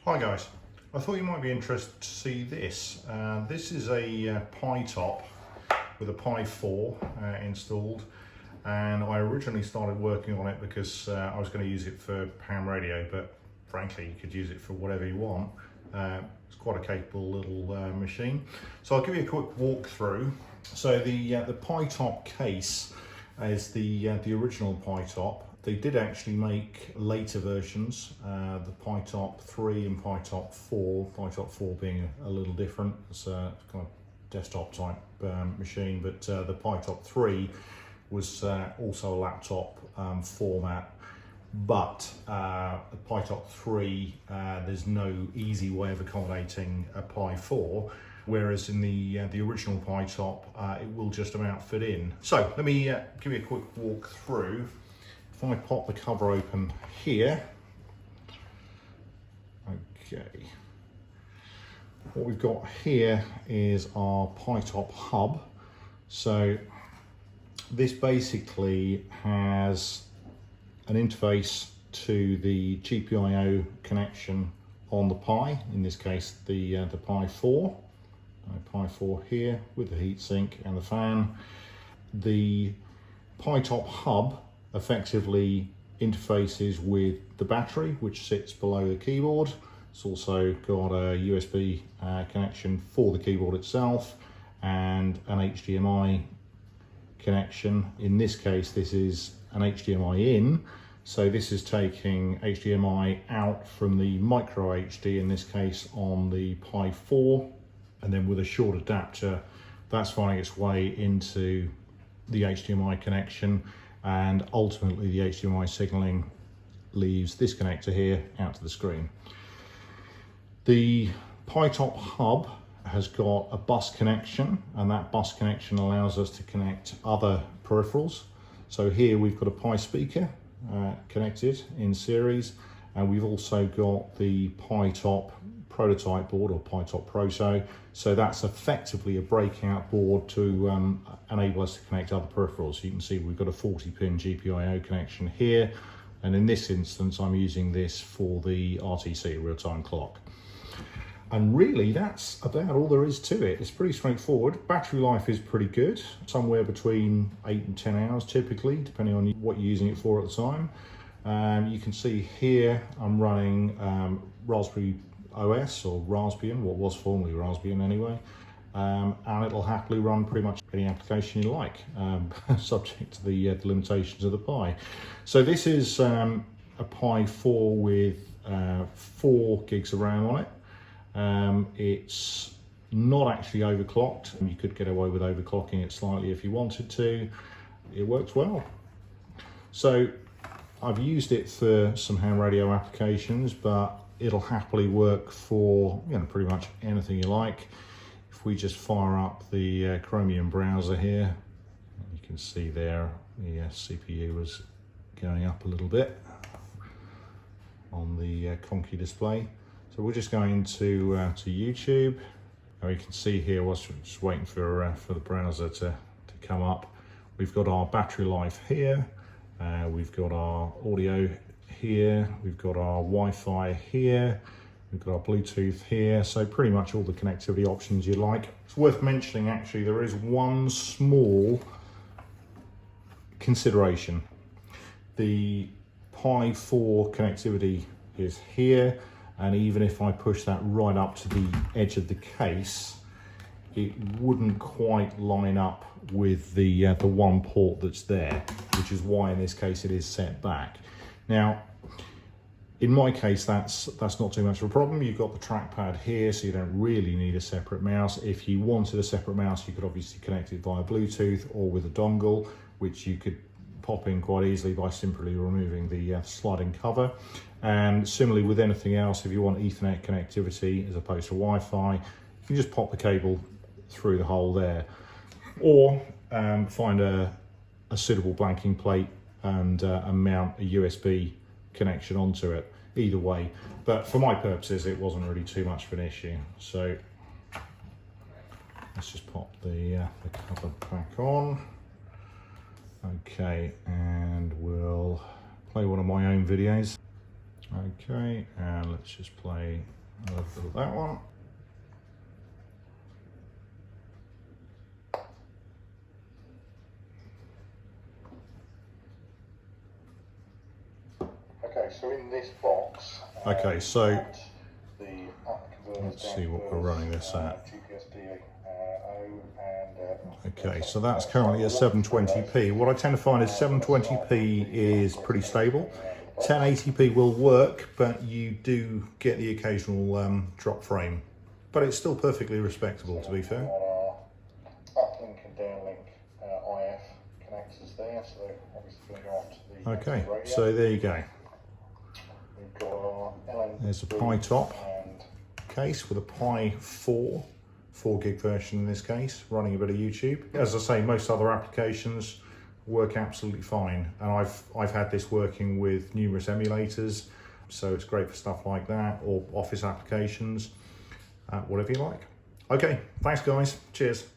Hi guys, I thought you might be interested to see this. This is a PI-Top with a PI4 installed, and I originally started working on it because I was going to use it for ham radio, but frankly you could use it for whatever you want. It's quite a capable little machine. So I'll give you a quick walkthrough. So the PI-Top case is the original PI-Top. They did actually make later versions, the PI-Top 3 and PI-Top 4, PI-Top 4 being a little different. It's a kind of desktop type machine, but the PI-Top 3 was also a laptop format. But the PI-Top 3, there's no easy way of accommodating a PI4, whereas in the original PI-Top, it will just about fit in. So let me give you a quick walk through. If I pop the cover open here, okay, what we've got here is our PI-Top hub. So this basically has an interface to the GPIO connection on the Pi, in this case the PI4. PI4 here with the heatsink and the fan. The PI-Top hub effectively interfaces with the battery, which sits below the keyboard. It's also got a USB connection for the keyboard itself and an HDMI connection. In this case, this is an HDMI in, so this is taking HDMI out from the micro HD, in this case on the Pi4, and then with a short adapter that's finding its way into the HDMI connection, and ultimately the HDMI signaling leaves this connector here out to the screen. The PI-Top hub has got a bus connection, and that bus connection allows us to connect other peripherals. So here we've got a Pi speaker connected in series, and we've also got the PI-Top prototype board, or PI-Top Proto. So that's effectively a breakout board to enable us to connect other peripherals. You can see we've got a 40-pin GPIO connection here, and in this instance I'm using this for the RTC, real-time clock. And really that's about all there is to it. It's pretty straightforward. Battery life is pretty good, somewhere between 8 and 10 hours typically, depending on what you're using it for at the time. You can see here I'm running Raspberry OS, or Raspbian, what was formerly Raspbian anyway, and it'll happily run pretty much any application you like, subject to the limitations of the Pi. So this is a Pi4 with 4 gigs of RAM on it. It's not actually overclocked. You could get away with overclocking it slightly if you wanted to. It works well. So I've used it for some ham radio applications, but it'll happily work for pretty much anything you like. If we just fire up the Chromium browser here, you can see there the CPU was going up a little bit on the Conky display. So we're just going to YouTube. Now you can see here, whilst we're just waiting for the browser to come up, we've got our battery life here, we've got our audio here, we've got our Wi-Fi here, we've got our Bluetooth here, so pretty much all the connectivity options you like. It's worth mentioning actually there is one small consideration. The Pi4 connectivity is here, and even if I push that right up to the edge of the case, it wouldn't quite line up with the one port that's there, which is why in this case it is set back. Now, in my case, that's not too much of a problem. You've got the trackpad here, so you don't really need a separate mouse. If you wanted a separate mouse, you could obviously connect it via Bluetooth or with a dongle, which you could pop in quite easily by simply removing the sliding cover. And similarly with anything else, if you want Ethernet connectivity as opposed to Wi-Fi, you can just pop the cable through the hole there, or find a suitable blanking plate and mount a USB connection onto it. Either way, but for my purposes it wasn't really too much of an issue. So let's just pop the cover back on. Okay, and we'll play one of my own videos. Okay, and let's just play a little bit of that one. Okay, so in this box, okay, so let's see what we're running this at. Okay, so that's currently at 720p. What I tend to find is 720p is pretty stable. 1080p will work, but you do get the occasional drop frame. But it's still perfectly respectable, to be fair. Uplink and downlink IF connectors there, so obviously going to go on to the okay, so there you go. We've got our there's a PI-Top case with a PI4, 4 gig version in this case, running a bit of YouTube. As I say, most other applications work absolutely fine, and I've had this working with numerous emulators, so it's great for stuff like that, or office applications, whatever you like. Okay, thanks guys, cheers.